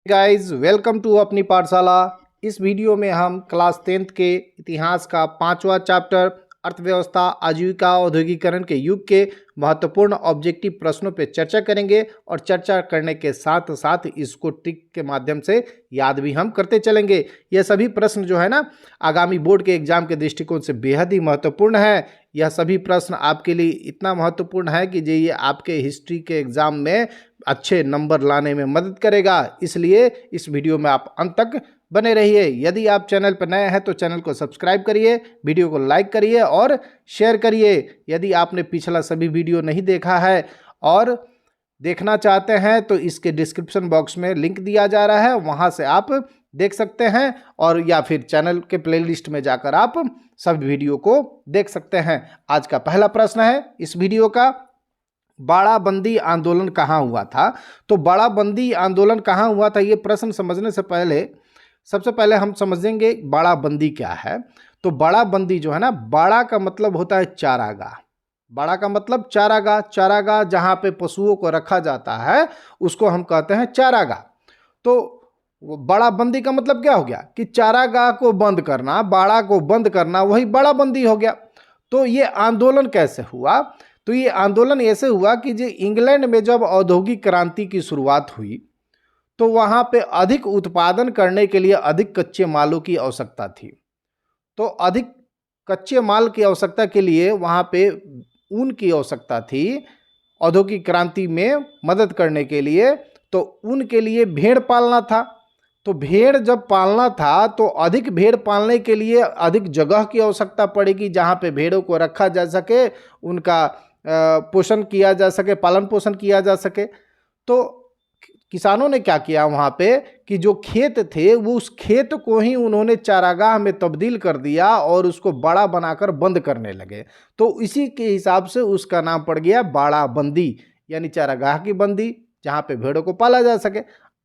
Guys welcome to अपनी पाठशाला। इस वीडियो में हम क्लास 10th के इतिहास का 5वां चैप्टर अर्थव्यवस्था आजीविका औद्योगिकरण के युग के महत्वपूर्ण ऑब्जेक्टिव प्रश्नों पर चर्चा करेंगे और चर्चा करने के साथ साथ इसको ट्रिक के माध्यम से याद भी हम करते चलेंगे। यह सभी प्रश्न जो है ना आगामी बोर्ड के एग्जाम के दृष्टिकोण से बेहद ही महत्वपूर्ण है। यह सभी प्रश्न आपके लिए इतना महत्वपूर्ण है कि ये आपके हिस्ट्री के एग्जाम में अच्छे नंबर लाने में मदद करेगा। इसलिए इस वीडियो में आप अंत तक बने रहिए। यदि आप चैनल पर नए हैं तो चैनल को सब्सक्राइब करिए, वीडियो को लाइक करिए और शेयर करिए। यदि आपने पिछला सभी वीडियो नहीं देखा है और देखना चाहते हैं तो इसके डिस्क्रिप्शन बॉक्स में लिंक दिया जा रहा है, वहां से आप देख सकते हैं और या फिर चैनल के प्लेलिस्ट में जाकर आप सब वीडियो को देख सकते हैं। आज का पहला प्रश्न है इस वीडियो का, बाड़ाबंदी आंदोलन कहाँ हुआ था। तो बाड़ाबंदी आंदोलन कहाँ हुआ था, ये प्रश्न समझने से पहले सबसे पहले हम समझेंगे बाड़ाबंदी क्या है। तो बाड़ाबंदी जो है ना, बाड़ा का मतलब होता है चारागाह। बाड़ा का मतलब चारागाह, चारागाह जहाँ पे पशुओं को रखा जाता है उसको हम कहते हैं चारागाह। तो बाड़ाबंदी का मतलब क्या हो गया कि चारागाह को बंद करना, बाड़ा को बंद करना, वही बाड़ाबंदी हो गया। तो ये आंदोलन कैसे हुआ, तो ये आंदोलन ऐसे हुआ कि जो इंग्लैंड में जब औद्योगिक क्रांति की शुरुआत हुई तो वहाँ पे अधिक उत्पादन करने के लिए अधिक कच्चे मालों की आवश्यकता थी। तो अधिक कच्चे माल की आवश्यकता के लिए वहाँ पे ऊन की आवश्यकता थी औद्योगिक क्रांति में मदद करने के लिए। तो ऊन के लिए भेड़ पालना था। तो भेड़ जब पालना था तो अधिक भेड़ पालने के लिए अधिक जगह की आवश्यकता पड़ेगी जहाँ पे भेड़ों को रखा जा सके, उनका पोषण किया जा सके, पालन पोषण किया जा सके। तो किसानों ने क्या किया वहाँ पे कि जो खेत थे वो उस खेत को ही उन्होंने चारागाह में तब्दील कर दिया और उसको बड़ा बनाकर बंद करने लगे। तो इसी के हिसाब से उसका नाम पड़ गया बाड़ाबंदी, यानी चारागाह की बंदी जहाँ पे भेड़ों को पाला जा सके।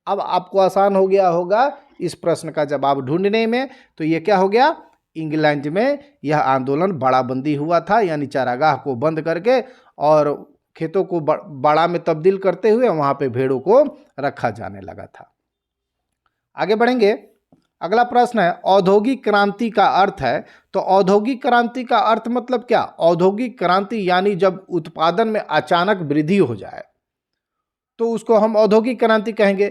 अब आपको आसान हो गया होगा इस प्रश्न का जवाब ढूंढने में। तो ये क्या हो गया, इंग्लैंड में यह आंदोलन बाड़ाबंदी हुआ था, यानी चारागाह को बंद करके और खेतों को बाड़ा में तब्दील करते हुए वहाँ पे भेड़ों को रखा जाने लगा था। आगे बढ़ेंगे। अगला प्रश्न है औद्योगिक क्रांति का अर्थ है। तो औद्योगिक क्रांति का अर्थ मतलब क्या, औद्योगिक क्रांति यानी जब उत्पादन में अचानक वृद्धि हो जाए तो उसको हम औद्योगिक क्रांति कहेंगे।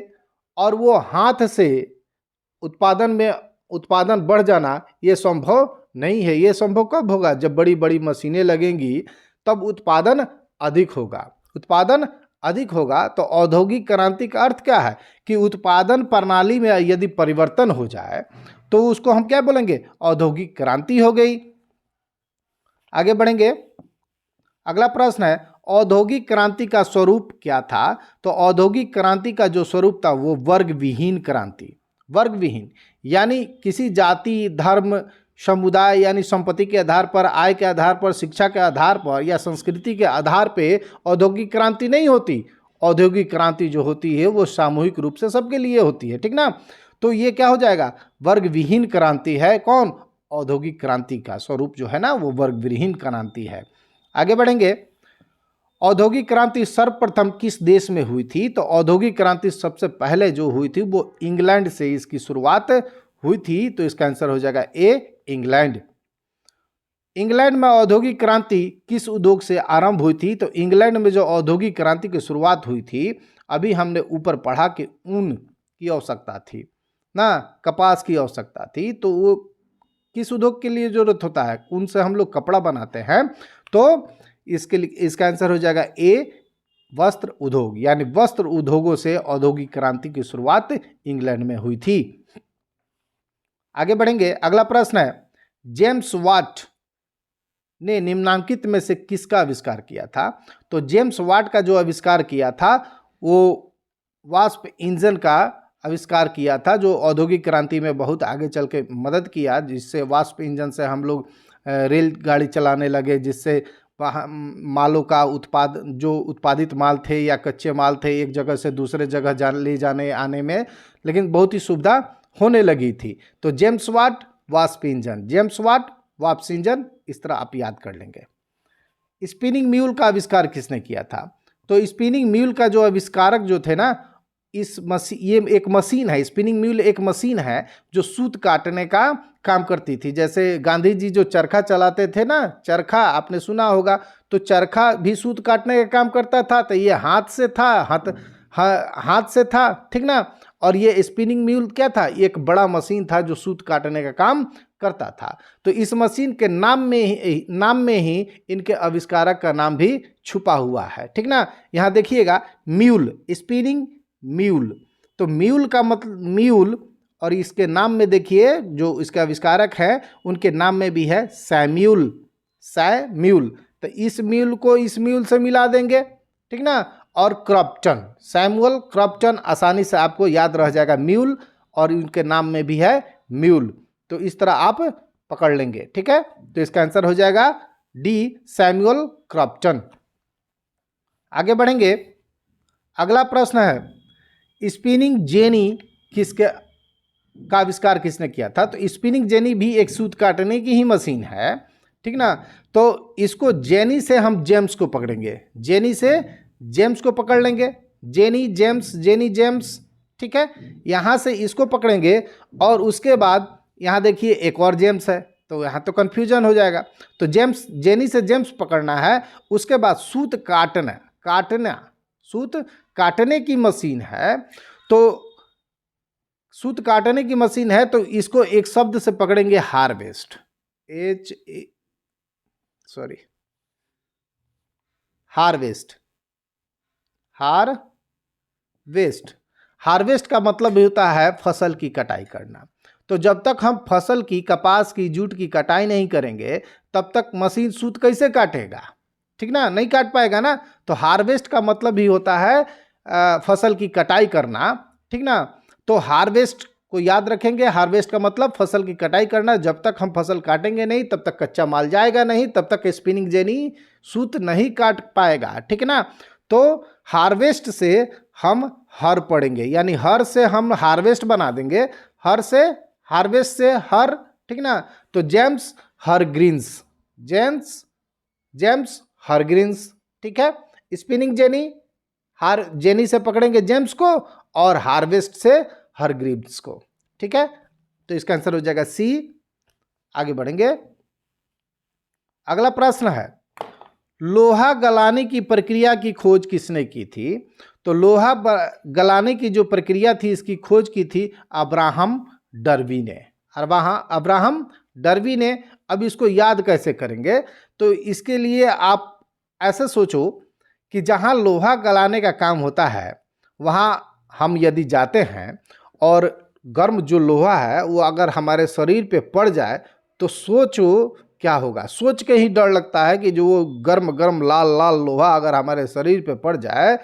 और वो हाथ से उत्पादन बढ़ जाना ये संभव नहीं है। ये संभव कब होगा, जब बड़ी बड़ी मशीनें लगेंगी तब उत्पादन अधिक होगा। उत्पादन अधिक होगा तो औद्योगिक क्रांति का अर्थ क्या है कि उत्पादन प्रणाली में यदि परिवर्तन हो जाए तो उसको हम क्या बोलेंगे, औद्योगिक क्रांति हो गई। आगे बढ़ेंगे। अगला प्रश्न है औद्योगिक क्रांति का स्वरूप क्या था। तो औद्योगिक क्रांति का जो स्वरूप था वो वर्ग विहीन क्रांति। वर्ग विहीन यानी किसी जाति, धर्म, समुदाय यानी संपत्ति के आधार पर, आय के आधार पर, शिक्षा के आधार पर या संस्कृति के आधार पे औद्योगिक क्रांति नहीं होती। औद्योगिक क्रांति जो होती है वो सामूहिक रूप से सबके लिए होती है, ठीक ना। तो ये क्या हो जाएगा, वर्ग विहीन क्रांति है। कौन, औद्योगिक क्रांति का स्वरूप जो है ना वो वर्ग विहीन क्रांति है। आगे बढ़ेंगे। औद्योगिक क्रांति सर्वप्रथम किस देश में हुई थी। तो औद्योगिक क्रांति सबसे पहले जो हुई थी वो इंग्लैंड से इसकी शुरुआत हुई थी। तो इसका आंसर हो जाएगा ए, इंग्लैंड। इंग्लैंड में औद्योगिक क्रांति किस उद्योग से आरंभ हुई थी। तो इंग्लैंड में जो औद्योगिक क्रांति की शुरुआत हुई थी, अभी हमने ऊपर पढ़ा कि ऊन की आवश्यकता थी ना, कपास की आवश्यकता थी। तो वो किस उद्योग के लिए जरूरत होता है, ऊन से हम लोग कपड़ा बनाते हैं। तो इसके लिए इसका आंसर हो जाएगा ए, वस्त्र उद्योग। यानी वस्त्र उद्योगों से औद्योगिक क्रांति की शुरुआत इंग्लैंड में हुई थी। आगे बढ़ेंगे। अगला प्रश्न है जेम्स वाट ने निम्नांकित में से किसका आविष्कार किया था। तो जेम्स वाट का जो आविष्कार किया था वो वाष्प इंजन का आविष्कार किया था, जो औद्योगिक क्रांति में बहुत आगे चल के मदद किया, जिससे वाष्प इंजन से हम लोग रेलगाड़ी चलाने लगे, जिससे मालों का उत्पादित माल थे या कच्चे माल थे एक जगह से दूसरे जगह ले जाने आने में लेकिन बहुत ही सुविधा होने लगी थी। तो जेम्स वाट, वाष्प इंजन, जेम्स वाट, वाष्प इंजन, इस तरह आप याद कर लेंगे। स्पिनिंग म्यूल का आविष्कार किसने किया था। तो स्पिनिंग म्यूल का जो आविष्कारक जो थे ना ये एक मशीन है, स्पिनिंग म्यूल एक मशीन है जो सूत काटने का काम करती थी। जैसे गांधी जी जो चरखा चलाते थे ना, चरखा आपने सुना होगा, तो चरखा भी सूत काटने का काम करता था। तो ये हाथ से था, हाथ से था, ठीक ना। और ये स्पिनिंग म्यूल क्या था, एक बड़ा मशीन था जो सूत काटने का काम करता था। तो इस मशीन के नाम में ही इनके आविष्कारक का नाम भी छुपा हुआ है, ठीक ना। यहाँ देखिएगा म्यूल, स्पिनिंग म्यूल, तो म्यूल का मतलब म्यूल, और इसके नाम में देखिए जो इसके आविष्कारक हैं उनके नाम में भी है सैम्यूल, सैम्यूल। तो इस म्यूल को इस म्यूल से मिला देंगे, ठीक ना। और क्रॉम्पटन, सैमुअल क्रॉम्पटन, आसानी से आपको याद रह जाएगा म्यूल, और उनके नाम में भी है म्यूल। तो इस तरह आप पकड़ लेंगे, ठीक है। तो इसका आंसर हो जाएगा डी, सैमुअल क्रॉम्पटन। आगे बढ़ेंगे, अगला प्रश्न है स्पिनिंग जेनी का आविष्कार किसने किया था। तो स्पिनिंग जेनी भी एक सूत काटने की ही मशीन है, ठीक ना। तो इसको जेनी से हम जेम्स को पकड़ेंगे, जेनी से जेम्स को पकड़ लेंगे, जेनी जेम्स, जेनी जेम्स, ठीक है। यहाँ से इसको पकड़ेंगे और उसके बाद यहाँ देखिए एक और जेम्स है, तो यहाँ तो कन्फ्यूजन हो जाएगा। तो जेम्स, जेनी से जेम्स पकड़ना है, उसके बाद सूत काटना, सूत काटने की मशीन है। तो सूत काटने की मशीन है, तो इसको एक शब्द से पकड़ेंगे हार्वेस्ट, हार्वेस्ट, हार्वेस्ट। हार्वेस्ट का मतलब होता है फसल की कटाई करना। तो जब तक हम फसल की, कपास की, जूट की कटाई नहीं करेंगे तब तक मशीन सूत कैसे काटेगा, ठीक ना, नहीं काट पाएगा ना। तो हार्वेस्ट का मतलब ही होता है फसल की कटाई करना, ठीक ना। तो हार्वेस्ट को याद रखेंगे, हार्वेस्ट का मतलब फसल की कटाई करना। जब तक हम फसल काटेंगे नहीं तब तक कच्चा माल जाएगा नहीं, तब तक स्पिनिंग जेनी सूत नहीं काट पाएगा, ठीक ना। तो हार्वेस्ट से हम हर पढ़ेंगे, यानी हर से हम हार्वेस्ट बना देंगे, हर से हार्वेस्ट से हर, ठीक ना। तो जेम्स हर ग्रीन्स, जेम्स हर ग्रीन्स, ठीक है। स्पिनिंग जेनी, जेनी से पकड़ेंगे जेम्स को और हार्वेस्ट से हर ग्रीन्स को, ठीक है। तो इसका आंसर हो जाएगा सी। आगे बढ़ेंगे, अगला प्रश्न है लोहा गलाने की प्रक्रिया की खोज किसने की थी। तो लोहा गलाने की जो प्रक्रिया थी इसकी खोज की थी अब्राहम डर्बी ने, अब्राहम डर्बी ने। अब इसको याद कैसे करेंगे, तो इसके लिए आप ऐसे सोचो कि जहाँ लोहा गलाने का काम होता है वहाँ हम यदि जाते हैं और गर्म जो लोहा है वो अगर हमारे शरीर पे पड़ जाए तो सोचो क्या होगा। सोच के ही डर लगता है कि जो वो गर्म गर्म लाल लाल लोहा अगर हमारे शरीर पे पड़ जाए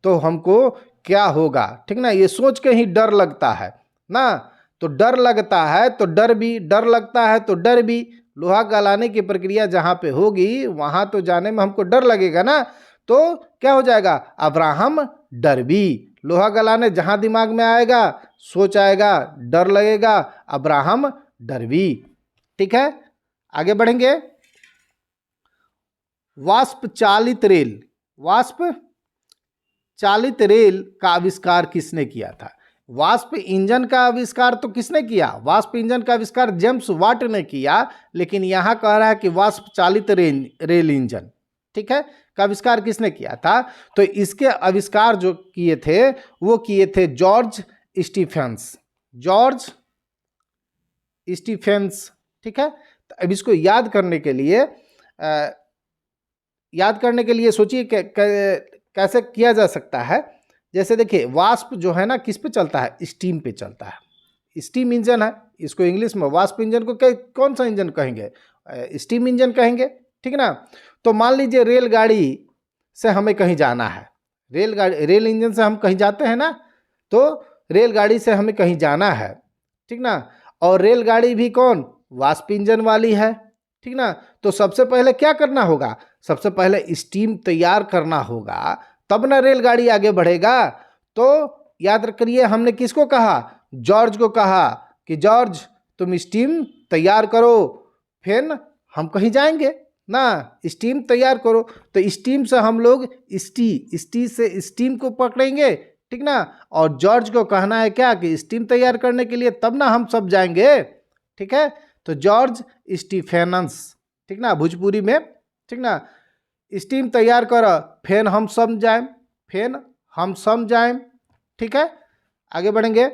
तो हमको क्या होगा, ठीक ना। ये सोच के ही डर लगता है ना। तो डर लगता है तो डर भी, डर लगता है तो डर भी। लोहा गलाने की प्रक्रिया जहाँ पे होगी वहाँ तो जाने में हमको डर लगेगा ना। तो क्या हो जाएगा, अब्राहम डर्बी। लोहा गलाने जहाँ दिमाग में आएगा, सोच आएगा, डर लगेगा, अब्राहम डर्बी, ठीक है। आगे बढ़ेंगे, वाष्प चालित रेल, वाष्प चालित रेल का आविष्कार किसने किया था। वाष्प इंजन का आविष्कार तो किसने किया, वाष्प इंजन का आविष्कार जेम्स वाट ने किया, लेकिन यहां कह रहा है कि वाष्प चालित रेल इंजन, ठीक है, का आविष्कार किसने किया था। तो इसके आविष्कार जो किए थे वो किए थे जॉर्ज स्टीफेंस, जॉर्ज स्टीफेंस, ठीक है। तो अब इसको याद करने के लिए सोचिए कैसे किया जा सकता है। जैसे देखिए वाष्प जो है ना किस पे चलता है, स्टीम पे चलता है, स्टीम इंजन है। इसको इंग्लिश में वाष्प इंजन को कौन सा इंजन कहेंगे, स्टीम इंजन कहेंगे, ठीक ना। तो मान लीजिए रेलगाड़ी से हमें कहीं जाना है, रेल इंजन से हम कहीं जाते हैं ना, तो रेलगाड़ी से हमें कहीं जाना है, ठीक ना। और रेलगाड़ी भी कौन, वाष्प इंजन वाली है, ठीक ना। तो सबसे पहले क्या करना होगा, सबसे पहले स्टीम तैयार करना होगा, तब ना रेलगाड़ी आगे बढ़ेगा। तो याद रखिए हमने किसको कहा, जॉर्ज को कहा कि जॉर्ज तुम स्टीम तैयार करो, फिर हम कहीं जाएंगे ना, स्टीम तैयार करो। तो स्टीम से हम लोग स्टी से स्टीम को पकड़ेंगे, ठीक ना। और जॉर्ज को कहना है क्या कि स्टीम तैयार करने के लिए तब ना हम सब जाएंगे, ठीक है। तो जॉर्ज स्टीफेनस, ठीक ना, भोजपुरी में, ठीक ना। स्टीम तैयार कर फेन हम सब जाएं, फेन हम सब जाएं, ठीक है। आगे बढ़ेंगे।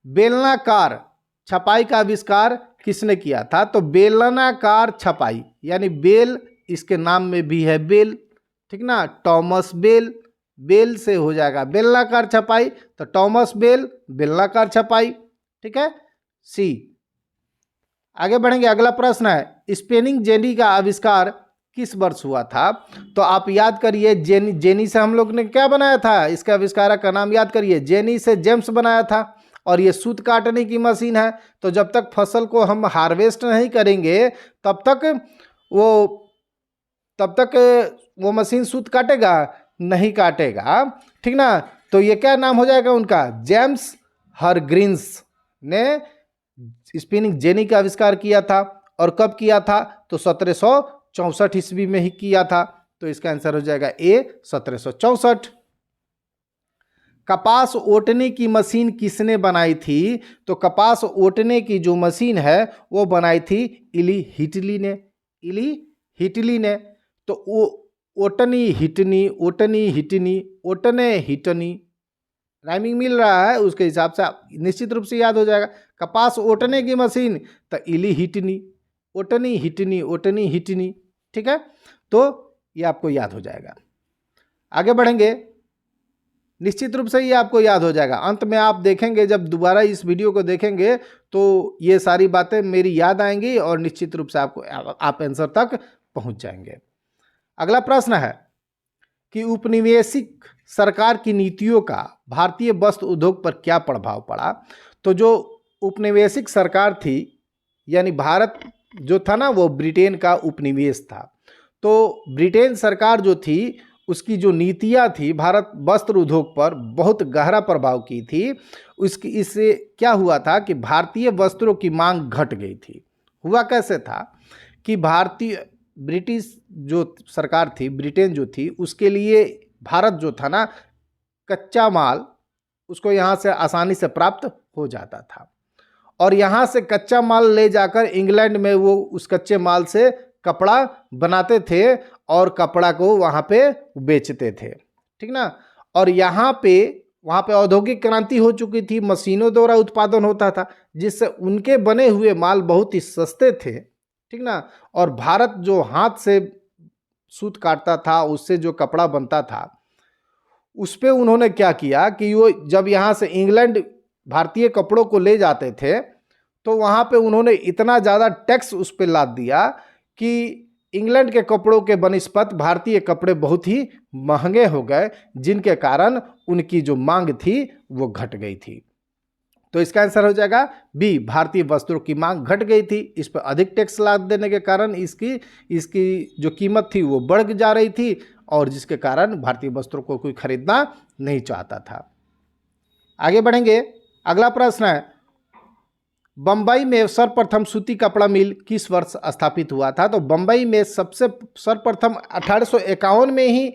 बेलनाकार छपाई का आविष्कार किसने किया था? तो बेलनाकार छपाई यानी बेल इसके नाम में भी है बेल, ठीक ना, टॉमस बेल, बेल से हो जाएगा बेलनाकार छपाई, तो टॉमस बेल बेलनाकार छपाई, ठीक है, सी। आगे बढ़ेंगे। अगला प्रश्न है स्पिनिंग जेनी का आविष्कार किस वर्ष हुआ था? तो आप याद करिए, जेनी, जेनी से हम लोग ने क्या बनाया था? इसके आविष्कारक का नाम याद करिए, जेनी से जेम्स बनाया था। और ये सूत काटने की मशीन है, तो जब तक फसल को हम हार्वेस्ट नहीं करेंगे तब तक वो मशीन सूत काटेगा नहीं काटेगा, ठीक ना। तो ये क्या नाम हो जाएगा उनका? जेम्स हरग्रीव्स ने स्पिनिंग जेनी का आविष्कार किया था। और कब किया था? तो 1764 ईस्वी में ही किया था। तो इसका आंसर हो जाएगा ए, 1764। कपास ओटने की मशीन किसने बनाई थी? तो कपास ओटने की जो मशीन है वो बनाई थी इली हिटली ने, इली हिटली ने। तो ओटनी हिटनी, ओटनी हिटनी, ओटने हिटनी, राइमिंग मिल रहा है, उसके हिसाब से निश्चित रूप से याद हो जाएगा। कपास ओटने की मशीन तो इली हिटनी, ओटनी हिटनी, ओटनी हिटनी, ठीक है। तो ये आपको याद हो जाएगा। आगे बढ़ेंगे। निश्चित रूप से ये आपको याद हो जाएगा। अंत में आप देखेंगे, जब दोबारा इस वीडियो को देखेंगे तो ये सारी बातें मेरी याद आएंगी और निश्चित रूप से आप आंसर तक पहुंच जाएंगे। अगला प्रश्न है कि उपनिवेशिक सरकार की नीतियों का भारतीय वस्त्र उद्योग पर क्या प्रभाव पड़ा? तो जो उपनिवेशिक सरकार थी, यानी भारत जो था ना वो ब्रिटेन का उपनिवेश था, तो ब्रिटेन सरकार जो थी उसकी जो नीतियाँ थी भारत वस्त्र उद्योग पर बहुत गहरा प्रभाव की थी। इससे क्या हुआ था कि भारतीय वस्त्रों की मांग घट गई थी। हुआ कैसे था कि ब्रिटिश जो सरकार थी, ब्रिटेन जो थी, उसके लिए भारत जो था ना, कच्चा माल उसको यहाँ से आसानी से प्राप्त हो जाता था। और यहाँ से कच्चा माल ले जाकर इंग्लैंड में वो उस कच्चे माल से कपड़ा बनाते थे और कपड़ा को वहाँ पे बेचते थे, ठीक ना। और वहाँ पे औद्योगिक क्रांति हो चुकी थी, मशीनों द्वारा उत्पादन होता था, जिससे उनके बने हुए माल बहुत ही सस्ते थे, ठीक ना। और भारत जो हाथ से सूत काटता था, उससे जो कपड़ा बनता था, उस पे उन्होंने क्या किया कि वो जब यहाँ से इंग्लैंड भारतीय कपड़ों को ले जाते थे तो वहाँ पे उन्होंने इतना ज़्यादा टैक्स उस पर लाद दिया कि इंग्लैंड के कपड़ों के बनिस्पत भारतीय कपड़े बहुत ही महंगे हो गए, जिनके कारण उनकी जो मांग थी वो घट गई थी। तो इसका आंसर हो जाएगा बी, भारतीय वस्त्रों की मांग घट गई थी। इस पर अधिक टैक्स लाद देने के कारण इसकी जो कीमत थी वो बढ़ जा रही थी, और जिसके कारण भारतीय वस्त्रों को कोई खरीदना नहीं चाहता था। आगे बढ़ेंगे। अगला प्रश्न है बंबई में सर्वप्रथम सूती कपड़ा मिल किस वर्ष स्थापित हुआ था? तो बंबई में सबसे सर्वप्रथम 1851 में ही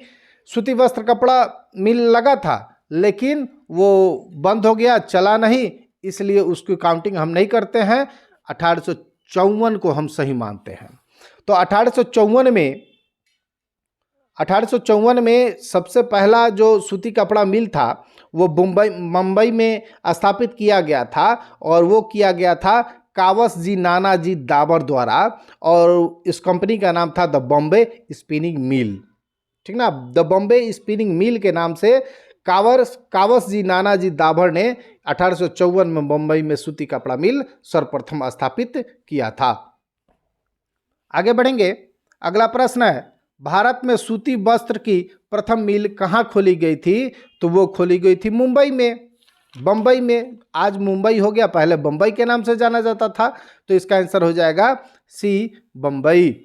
सूती वस्त्र कपड़ा मिल लगा था, लेकिन वो बंद हो गया, चला नहीं, इसलिए उसकी काउंटिंग हम नहीं करते हैं। 1854 को हम सही मानते हैं। तो 1854 में सबसे पहला जो सूती कपड़ा मिल था वो मुंबई में स्थापित किया गया था, और वो किया गया था कावस जी नानाजी दाबर द्वारा, और इस कंपनी का नाम था द बॉम्बे स्पिनिंग मिल, ठीक ना। द बॉम्बे स्पिनिंग मिल के नाम से कावस जी नानाजी दाबर ने 1854 में मुंबई में सूती कपड़ा मिल सर्वप्रथम स्थापित किया था। आगे बढ़ेंगे। अगला प्रश्न है भारत में सूती वस्त्र की प्रथम मिल कहाँ खोली गई थी? तो वो खोली गई थी मुंबई में, बम्बई में। आज मुंबई हो गया, पहले बम्बई के नाम से जाना जाता था। तो इसका आंसर हो जाएगा सी, बम्बई।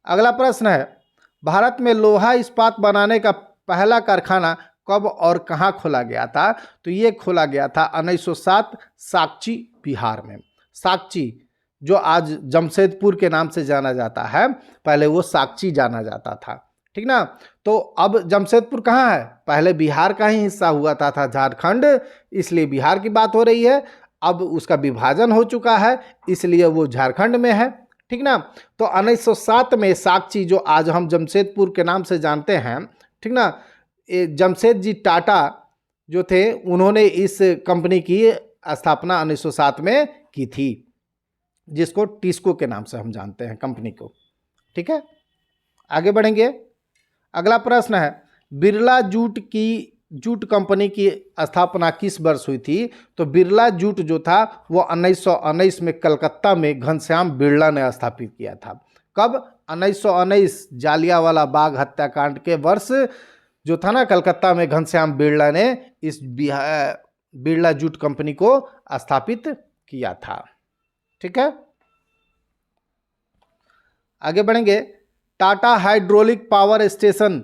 अगला प्रश्न है भारत में लोहा इस्पात बनाने का पहला कारखाना कब और कहाँ खोला गया था? तो ये खोला गया था 1907 साकची, बिहार में। साकची जो आज जमशेदपुर के नाम से जाना जाता है, पहले वो साकची जाना जाता था, ठीक ना। तो अब जमशेदपुर कहाँ है? पहले बिहार का ही हिस्सा हुआ था झारखंड, इसलिए बिहार की बात हो रही है। अब उसका विभाजन हो चुका है, इसलिए वो झारखंड में है, ठीक ना। तो 1907 में साक्षी, जो आज हम जमशेदपुर के नाम से जानते हैं, ठीक ना, जमशेद जी टाटा जो थे, उन्होंने इस कंपनी की स्थापना 1907 में की थी, जिसको टिस्को के नाम से हम जानते हैं कंपनी को, ठीक है। आगे बढ़ेंगे। अगला प्रश्न है, बिरला जूट कंपनी की स्थापना किस वर्ष हुई थी? तो बिरला जूट जो था वो 1919 में कलकत्ता में घनश्याम बिरला ने स्थापित किया था। कब? 1919, जालियांवाला बाग हत्याकांड के वर्ष जो था ना, कलकत्ता में घनश्याम बिरला ने इस बिरला जूट कंपनी को स्थापित किया था, ठीक है। आगे बढ़ेंगे। टाटा हाइड्रोलिक पावर स्टेशन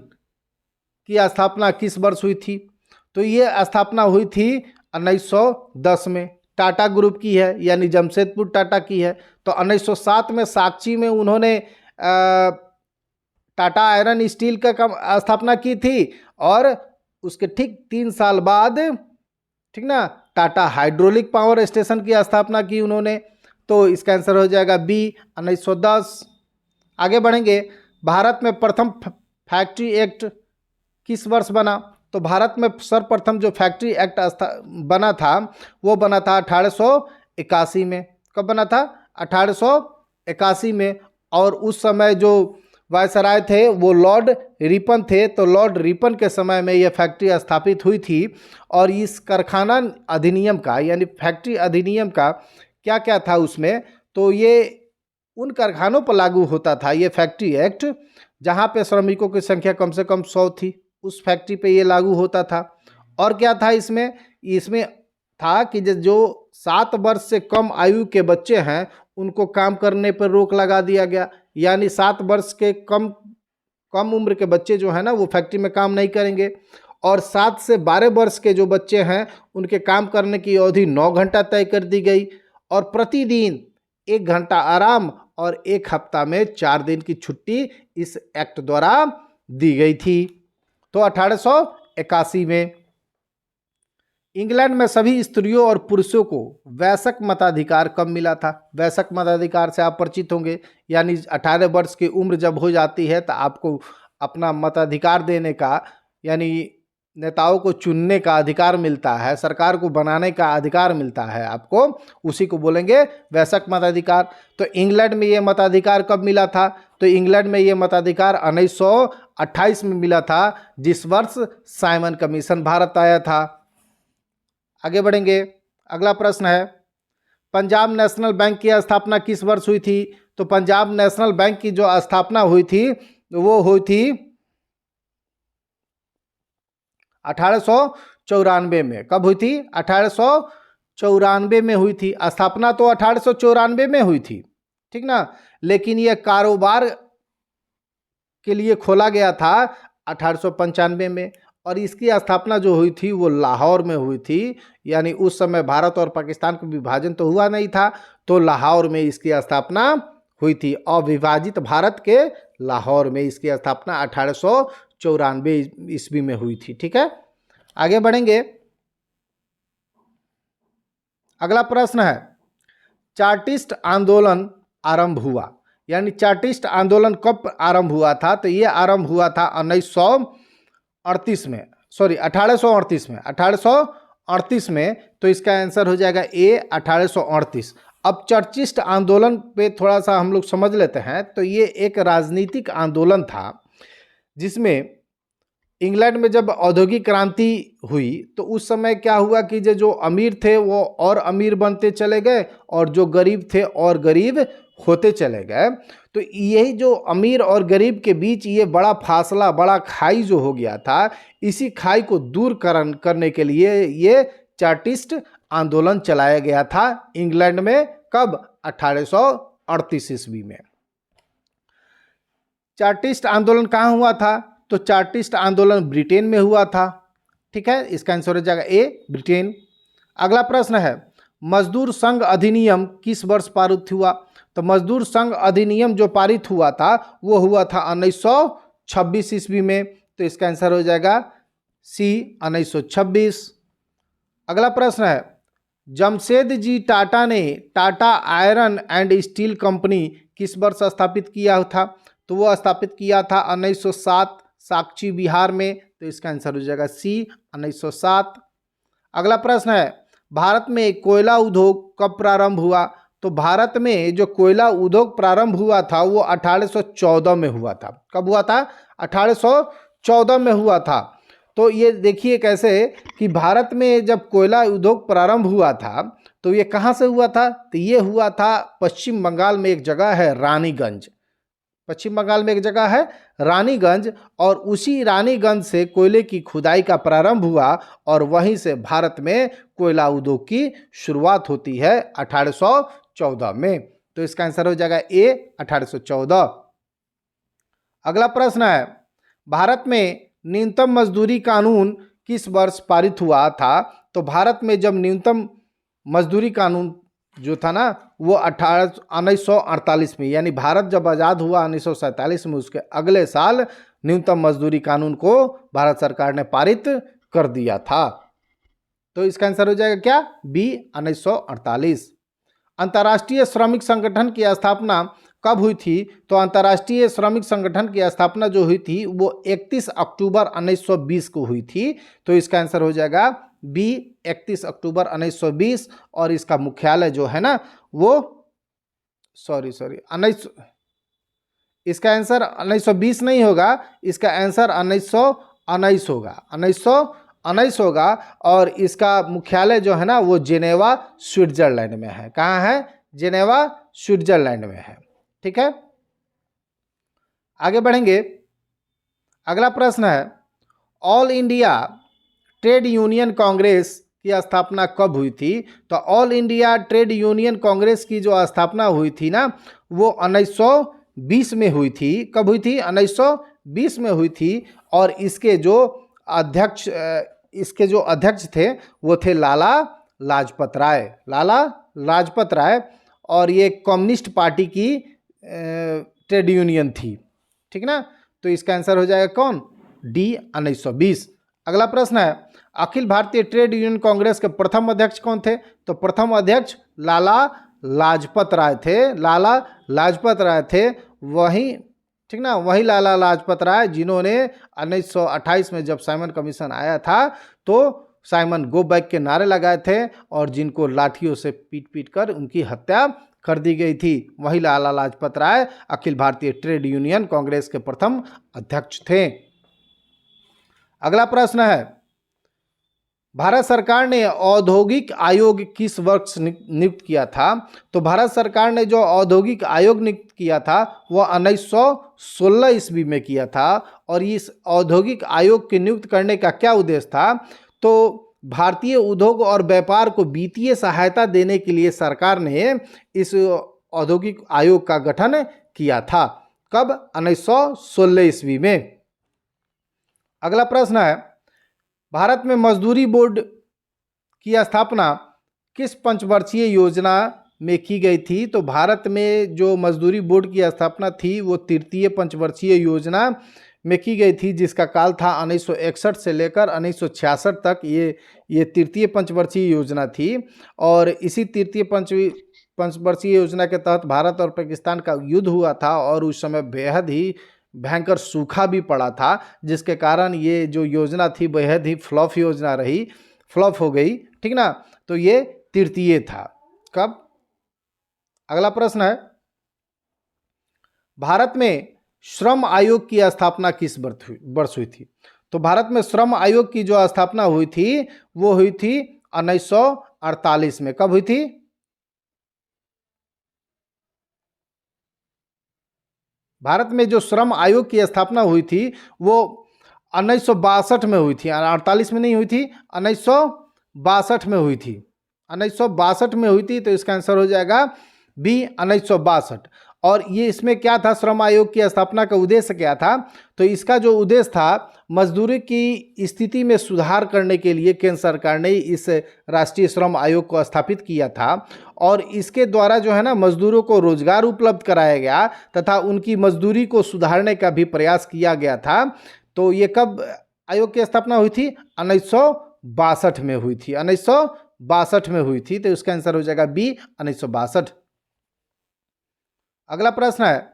की स्थापना किस वर्ष हुई थी? तो ये स्थापना हुई थी 1910 में। टाटा ग्रुप की है, यानी जमशेदपुर टाटा की है। तो 1907 में साक्षी में उन्होंने टाटा आयरन स्टील का स्थापना की थी, और उसके ठीक 3 साल बाद, ठीक ना, टाटा हाइड्रोलिक पावर स्टेशन की स्थापना की उन्होंने। तो इसका आंसर हो जाएगा बी, 1910। आगे बढ़ेंगे। भारत में प्रथम फैक्ट्री एक्ट किस वर्ष बना? तो भारत में सर्वप्रथम जो फैक्ट्री एक्ट बना था वो बना था 1881 में। कब बना था? 1881 में। और उस समय जो वायसराय थे वो लॉर्ड रिपन थे। तो लॉर्ड रिपन के समय में ये फैक्ट्री स्थापित हुई थी। और इस कारखाना अधिनियम का, यानी फैक्ट्री अधिनियम का क्या क्या था उसमें, तो ये उन कारखानों पर लागू होता था ये फैक्ट्री एक्ट जहाँ पे श्रमिकों की संख्या कम से कम 100 थी, उस फैक्ट्री पे ये लागू होता था। और क्या था इसमें? इसमें था कि जो 7 वर्ष से कम आयु के बच्चे हैं उनको काम करने पर रोक लगा दिया गया। यानी 7 वर्ष के कम उम्र के बच्चे जो हैं ना, वो फैक्ट्री में काम नहीं करेंगे। और 7 से 12 वर्ष के जो बच्चे हैं उनके काम करने की अवधि 9 घंटा तय कर दी गई। और प्रतिदिन 1 घंटा आराम और 1 हफ्ता में 4 दिन की छुट्टी इस एक्ट द्वारा दी गई थी। तो 1881 में। इंग्लैंड में सभी स्त्रियों और पुरुषों को वयस्क मताधिकार कब मिला था? वयस्क मताधिकार से आप परिचित होंगे, यानी 18 वर्ष की उम्र जब हो जाती है तो आपको अपना मताधिकार देने का, यानी नेताओं को चुनने का अधिकार मिलता है, सरकार को बनाने का अधिकार मिलता है आपको, उसी को बोलेंगे वयस्क मताधिकार। तो इंग्लैंड में ये मताधिकार कब मिला था? तो इंग्लैंड में ये मताधिकार 1928 में मिला था, जिस वर्ष साइमन कमीशन भारत आया था। आगे बढ़ेंगे। अगला प्रश्न है, पंजाब नेशनल बैंक की स्थापना किस वर्ष हुई थी? तो पंजाब नेशनल बैंक की जो स्थापना हुई थी वो हुई थी 1894 में। कब हुई थी? 1894 में हुई थी। स्थापना तो 1894 में हुई थी, ठीक ना, लेकिन यह कारोबार के लिए खोला गया था 1895 में। और इसकी स्थापना जो हुई थी वो लाहौर में हुई थी। यानी उस समय भारत और पाकिस्तान का विभाजन तो हुआ नहीं था, तो लाहौर में इसकी स्थापना हुई थी। अविभाजित भारत के लाहौर में इसकी स्थापना 1894 ईस्वी में हुई थी, ठीक है। आगे बढ़ेंगे। अगला प्रश्न है, चार्टिस्ट आंदोलन आरंभ हुआ, यानी चार्टिस्ट आंदोलन कब आरंभ हुआ था? तो ये आरंभ हुआ था 1838 में। 1838 में। तो इसका आंसर हो जाएगा ए, 1838। अब चर्चिस्ट आंदोलन पे थोड़ा सा हम लोग समझ लेते हैं। तो ये एक राजनीतिक आंदोलन था जिसमें इंग्लैंड में जब औद्योगिक क्रांति हुई तो उस समय क्या हुआ कि जो अमीर थे वो और अमीर बनते चले गए और जो गरीब थे और गरीब होते चले गए। तो यही जो अमीर और गरीब के बीच ये बड़ा फासला, बड़ा खाई जो हो गया था, इसी खाई को दूर करने के लिए ये चार्टिस्ट आंदोलन चलाया गया था इंग्लैंड में। कब? 1838 ईस्वी में। चार्टिस्ट आंदोलन कहाँ हुआ था? तो चार्टिस्ट आंदोलन ब्रिटेन में हुआ था, ठीक है। इसका आंसर हो जाएगा ए, ब्रिटेन। अगला प्रश्न है, मजदूर संघ अधिनियम किस वर्ष पारित हुआ? तो मजदूर संघ अधिनियम जो पारित हुआ था वो हुआ था 1926 ईस्वी में। तो इसका आंसर हो जाएगा सी 1926। अगला प्रश्न है, जमशेद जी टाटा ने Tata iron and steel company किस वर्ष स्थापित किया था? तो वो स्थापित किया था 1907 साक्षी बिहार में, तो इसका आंसर हो जाएगा सी 1907। अगला प्रश्न है, भारत में कोयला उद्योग कब प्रारंभ हुआ? तो भारत में जो कोयला उद्योग प्रारंभ हुआ था वो 1814 में हुआ था। कब हुआ था? 1814 में हुआ था। तो ये देखिए कैसे कि भारत में जब कोयला उद्योग प्रारंभ हुआ था तो ये कहाँ से हुआ था? तो ये हुआ था पश्चिम बंगाल में एक जगह है रानीगंज। पश्चिम बंगाल में एक जगह है रानीगंज, और उसी रानीगंज से कोयले की खुदाई का प्रारंभ हुआ और वहीं से भारत में कोयला उद्योग की शुरुआत होती है 1814 में। तो इसका आंसर हो जाएगा ए 1814। अगला प्रश्न है, भारत में न्यूनतम मजदूरी कानून किस वर्ष पारित हुआ था? तो भारत में जब न्यूनतम मजदूरी कानून जो था ना वो 1948 में, यानी भारत जब आज़ाद हुआ 1947 में, उसके अगले साल न्यूनतम मजदूरी कानून को भारत सरकार ने पारित कर दिया था। तो इसका आंसर हो जाएगा क्या? बी 1948। अंतर्राष्ट्रीय श्रमिक संगठन की स्थापना कब हुई थी? तो अंतर्राष्ट्रीय श्रमिक संगठन की स्थापना जो हुई थी वो 31 अक्टूबर 1920 को हुई थी। तो इसका आंसर हो जाएगा बी 31 अक्टूबर 1920, और इसका मुख्यालय जो है ना वो इसका आंसर 1920 नहीं होगा, इसका आंसर 1919 होगा। 1919 होगा, और इसका मुख्यालय जो है ना वो जेनेवा स्विट्जरलैंड में है। कहाँ है? जेनेवा स्विट्जरलैंड में है। ठीक है, आगे बढ़ेंगे। अगला प्रश्न है, all India trade union Congress की स्थापना कब हुई थी? तो all India trade union Congress की जो स्थापना हुई थी ना वो 1920 में हुई थी। कब हुई थी? 1920 में हुई थी, और इसके जो अध्यक्ष थे वो थे लाला लाजपत राय। लाला लाजपत राय, और ये कम्युनिस्ट पार्टी की ट्रेड यूनियन थी। ठीक ना, तो इसका आंसर हो जाएगा कौन? डी 1920। अगला प्रश्न है, अखिल भारतीय ट्रेड यूनियन कांग्रेस के प्रथम अध्यक्ष कौन थे? तो प्रथम अध्यक्ष लाला लाजपत राय थे। लाला लाजपत राय थे, वही ठीक ना, वही लाला लाजपत राय जिन्होंने 1928 में जब साइमन कमीशन आया था तो साइमन गो बैक के नारे लगाए थे, और जिनको लाठियों से पीट पीट कर उनकी हत्या कर दी गई थी। वही लाला लाजपत राय अखिल भारतीय ट्रेड यूनियन कांग्रेस के प्रथम अध्यक्ष थे। अगला प्रश्न है, भारत सरकार ने औद्योगिक आयोग किस वर्ष नियुक्त किया था? तो भारत सरकार ने जो औद्योगिक आयोग नियुक्त किया था वह 1916 ईस्वी में किया था, और इस औद्योगिक आयोग के नियुक्त करने का क्या उद्देश्य था? तो भारतीय उद्योग और व्यापार को वित्तीय सहायता देने के लिए सरकार ने इस औद्योगिक आयोग का गठन किया था। कब? 1916 ईस्वी में। अगला प्रश्न है, भारत में मजदूरी बोर्ड की स्थापना किस पंचवर्षीय योजना में की गई थी? तो भारत में जो मजदूरी बोर्ड की स्थापना थी वो तृतीय पंचवर्षीय योजना में की गई थी, जिसका काल था 1961 से लेकर 1966 तक। ये तृतीय पंचवर्षीय योजना थी, और इसी तृतीय पंचवर्षीय योजना के तहत भारत और पाकिस्तान का युद्ध हुआ था, और उस समय बेहद ही भयंकर सूखा भी पड़ा था, जिसके कारण ये जो योजना थी बेहद ही फ्लॉप योजना रही, फ्लॉप हो गई। ठीक ना, तो ये तृतीय था। कब? अगला प्रश्न है, भारत में श्रम आयोग की स्थापना किस वर्ष हुई थी? तो भारत में श्रम आयोग की जो स्थापना हुई थी वो हुई थी 1948 में। कब हुई थी? भारत में जो श्रम आयोग की स्थापना हुई थी वो 1962 में हुई थी। 48 में नहीं हुई थी, 1962 में हुई थी। 1962 में हुई थी, तो इसका आंसर हो जाएगा बी 1962। और ये इसमें क्या था, श्रम आयोग की स्थापना का उद्देश्य क्या था? तो इसका जो उद्देश्य था, मजदूरी की स्थिति में सुधार करने के लिए केंद्र सरकार ने इस राष्ट्रीय श्रम आयोग को स्थापित किया था, और इसके द्वारा जो है ना मजदूरों को रोजगार उपलब्ध कराया गया तथा उनकी मजदूरी को सुधारने का भी प्रयास किया गया था। तो ये कब आयोग की स्थापना हुई थी? 1962 में हुई थी, 1962 में हुई थी। तो इसका आंसर हो जाएगा बी, 1962। अगला प्रश्न है,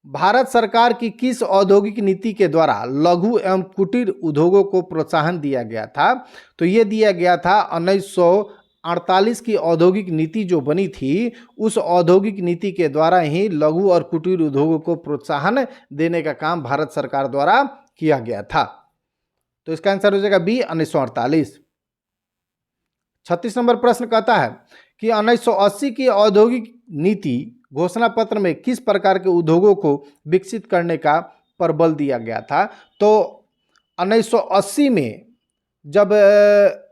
भारत सरकार की किस औद्योगिक नीति के द्वारा लघु एवं कुटीर उद्योगों को प्रोत्साहन दिया गया था? तो ये दिया गया था 1948 की औद्योगिक नीति जो बनी थी, उस औद्योगिक नीति के द्वारा ही लघु और कुटीर उद्योगों को प्रोत्साहन देने का काम भारत सरकार द्वारा किया गया था। तो इसका आंसर हो जाएगा बी, 1948। 36 नंबर प्रश्न कहता है कि 1980 की औद्योगिक नीति घोषणा पत्र में किस प्रकार के उद्योगों को विकसित करने का पर बल दिया गया था? तो 1980 में जब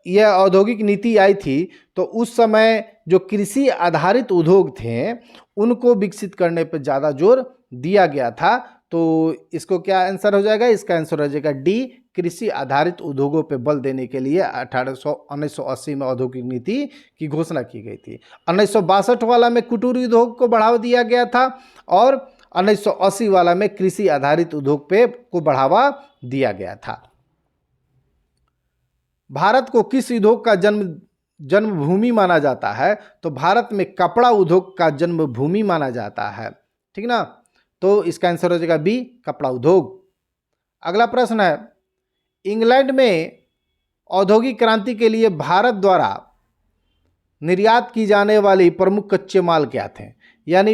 यह औद्योगिक नीति आई थी तो उस समय जो कृषि आधारित उद्योग थे उनको विकसित करने पर ज़्यादा जोर दिया गया था। तो इसको क्या आंसर हो जाएगा? इसका आंसर हो जाएगा डी, कृषि आधारित उद्योगों पर बल देने के लिए 1980 में औद्योगिक नीति की घोषणा की गई थी। 1962 वाला में कुटीर उद्योग को बढ़ावा दिया गया था और 1980 वाला में कृषि आधारित उद्योग पे को बढ़ावा दिया गया था। भारत को किस उद्योग का जन्मभूमि माना जाता है? तो भारत में कपड़ा उद्योग का जन्मभूमि माना जाता है, ठीक ना। तो इसका आंसर हो जाएगा बी, कपड़ा उद्योग। अगला प्रश्न है, इंग्लैंड में औद्योगिक क्रांति के लिए भारत द्वारा निर्यात की जाने वाली प्रमुख कच्चे माल क्या थे? यानी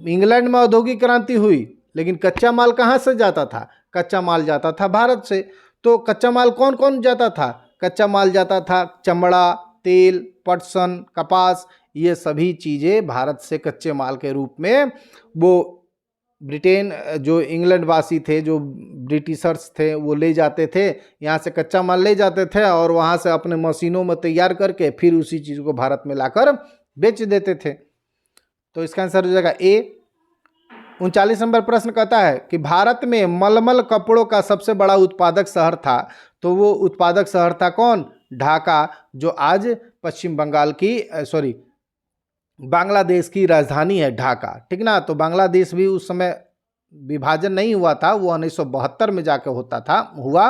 इंग्लैंड में औद्योगिक क्रांति हुई लेकिन कच्चा माल कहाँ से जाता था? कच्चा माल जाता था भारत से। तो कच्चा माल कौन कौन जाता था? कच्चा माल जाता था चमड़ा, तेल, पटसन, कपास, ये सभी चीज़ें भारत से कच्चे माल के रूप में वो ब्रिटेन, जो इंग्लैंड वासी थे, जो ब्रिटिशर्स थे, वो ले जाते थे, यहाँ से कच्चा माल ले जाते थे और वहाँ से अपने मशीनों में तैयार करके फिर उसी चीज़ को भारत में लाकर बेच देते थे। तो इसका आंसर हो जाएगा ए। 39 नंबर प्रश्न कहता है कि भारत में मलमल कपड़ों का सबसे बड़ा उत्पादक शहर था, तो वो उत्पादक शहर था कौन? ढाका, जो आज पश्चिम बंगाल की बांग्लादेश की राजधानी है ढाका, ठीक ना। तो बांग्लादेश भी उस समय विभाजन नहीं हुआ था, वो 1972 में जाकर हुआ।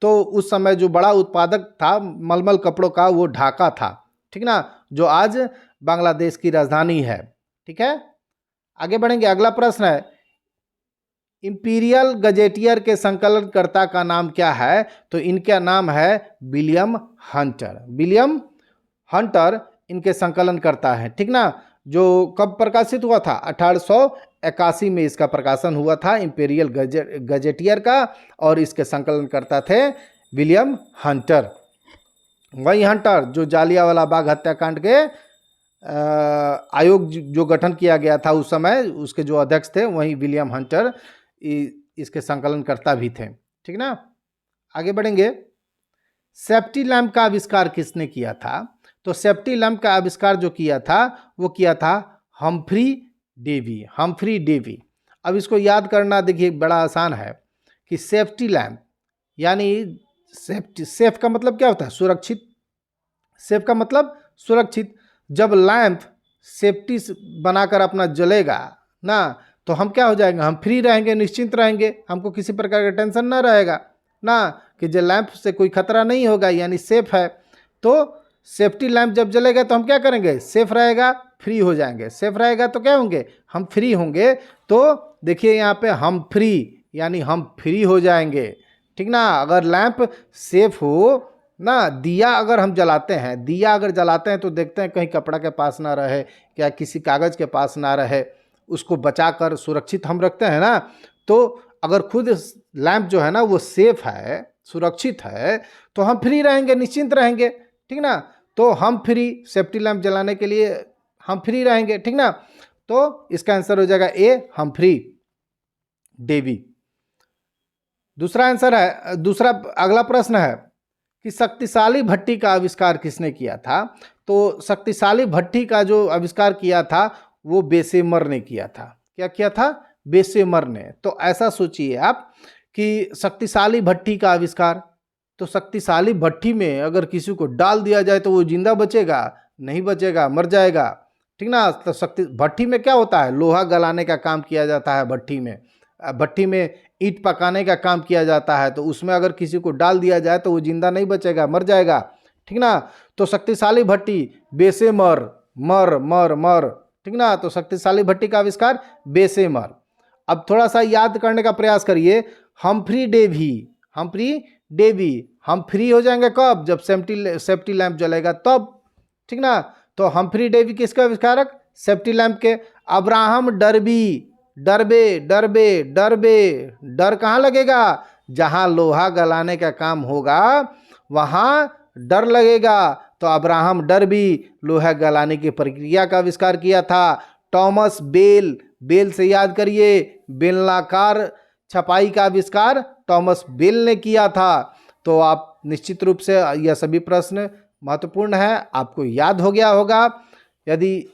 तो उस समय जो बड़ा उत्पादक था मलमल कपड़ों का वो ढाका था, ठीक ना, जो आज बांग्लादेश की राजधानी है, ठीक है। आगे बढ़ेंगे। अगला प्रश्न है, इंपीरियल गजेटियर के संकलनकर्ता का नाम क्या है? तो इनका नाम है विलियम हंटर। विलियम हंटर इनके संकलन करता है, ठीक ना। जो कब प्रकाशित हुआ था? 1881 में इसका प्रकाशन हुआ था, इंपीरियल गजेटियर का, और इसके संकलन करता थे विलियम हंटर। वही हंटर जो जालियांवाला बाग हत्याकांड के आयोग जो गठन किया गया था उस समय, उसके जो अध्यक्ष थे वही विलियम हंटर इसके संकलनकर्ता भी थे, ठीक ना। आगे बढ़ेंगे। सेफ्टी लैम्प का आविष्कार किसने किया था? तो सेफ्टी लैम्प का आविष्कार जो किया था वो किया था हम्फ्री डेवी। Humphry Davy. अब इसको याद करना देखिए बड़ा आसान है कि सेफ्टी लैम्प यानी सेफ का मतलब क्या होता है? सुरक्षित। सेफ का मतलब सुरक्षित। जब लैंप सेफ्टी बनाकर अपना जलेगा ना, तो हम क्या हो जाएंगे? हम फ्री रहेंगे, निश्चिंत रहेंगे, हमको किसी प्रकार का टेंशन ना रहेगा ना, कि जो लैंप से कोई खतरा नहीं होगा, यानी सेफ है। तो सेफ्टी लैंप जब जलेगा तो हम क्या करेंगे? सेफ रहेगा, फ्री हो जाएंगे। सेफ रहेगा तो क्या होंगे? हम फ्री होंगे। तो देखिए यहाँ पे हम फ्री यानी हम फ्री हो जाएंगे, ठीक ना। अगर लैंप सेफ हो ना, दिया अगर हम जलाते हैं, दिया अगर जलाते हैं तो देखते हैं कहीं कपड़ा के पास ना रहे, क्या किसी कागज़ के पास ना रहे, उसको बचाकर सुरक्षित हम रखते हैं ना। तो अगर खुद लैंप जो है ना वो सेफ है, सुरक्षित है, तो हम फ्री रहेंगे, निश्चिंत रहेंगे, ठीक ना। तो हम फ्री, सेफ्टी लैंप जलाने के लिए हम फ्री रहेंगे, ठीक ना। तो इसका आंसर हो जाएगा ए, हम्फ्री डेवी। दूसरा आंसर है, अगला प्रश्न है कि शक्तिशाली भट्टी का आविष्कार किसने किया था? तो शक्तिशाली भट्टी का जो आविष्कार किया था वो बेसेमर ने किया था। क्या किया था? बेसेमर ने। तो ऐसा सोचिए आप कि शक्तिशाली भट्टी का आविष्कार, तो शक्तिशाली भट्टी में अगर किसी को डाल दिया जाए तो वो जिंदा बचेगा? नहीं बचेगा, मर जाएगा, ठीक ना। तो भट्टी में क्या होता है? लोहा गलाने का काम किया जाता है भट्टी में। भट्टी में ईंट पकाने का काम किया जाता है, तो उसमें अगर किसी को डाल दिया जाए तो वो जिंदा नहीं बचेगा, मर जाएगा, ठीक ना। तो शक्तिशाली भट्टी बेशेमर, मर मर मर, ठीक ना। तो शक्तिशाली भट्टी का आविष्कार बेशेमर। अब थोड़ा सा याद करने का प्रयास करिए। हम्फ्री डेवी, हम्फ्री डेवी, हम फ्री हो जाएंगे कब? जब सेफ्टी लैंप जलेगा तब, ठीक ना। तो हम्फ्री डेवी किसके आविष्कारक? सेफ्टी लैंप के। Abraham Darby, Derby Derby Derby, डर कहाँ लगेगा? जहाँ लोहा गलाने का काम होगा वहाँ डर लगेगा। तो अब्राहम डर्बी लोहा गलाने की प्रक्रिया का आविष्कार किया था। टॉमस बेल, बेल से याद करिए, बेलनाकार छपाई का आविष्कार टॉमस बेल ने किया था। तो आप निश्चित रूप से यह सभी प्रश्न महत्वपूर्ण है, आपको याद हो गया होगा। यदि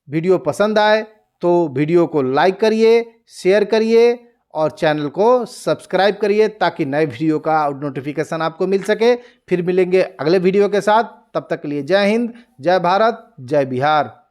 वीडियो पसंद आए तो वीडियो को लाइक करिए, शेयर करिए और चैनल को सब्सक्राइब करिए ताकि नए वीडियो का नोटिफिकेशन आपको मिल सके। फिर मिलेंगे अगले वीडियो के साथ, तब तक के लिए जय हिंद, जय भारत, जय बिहार।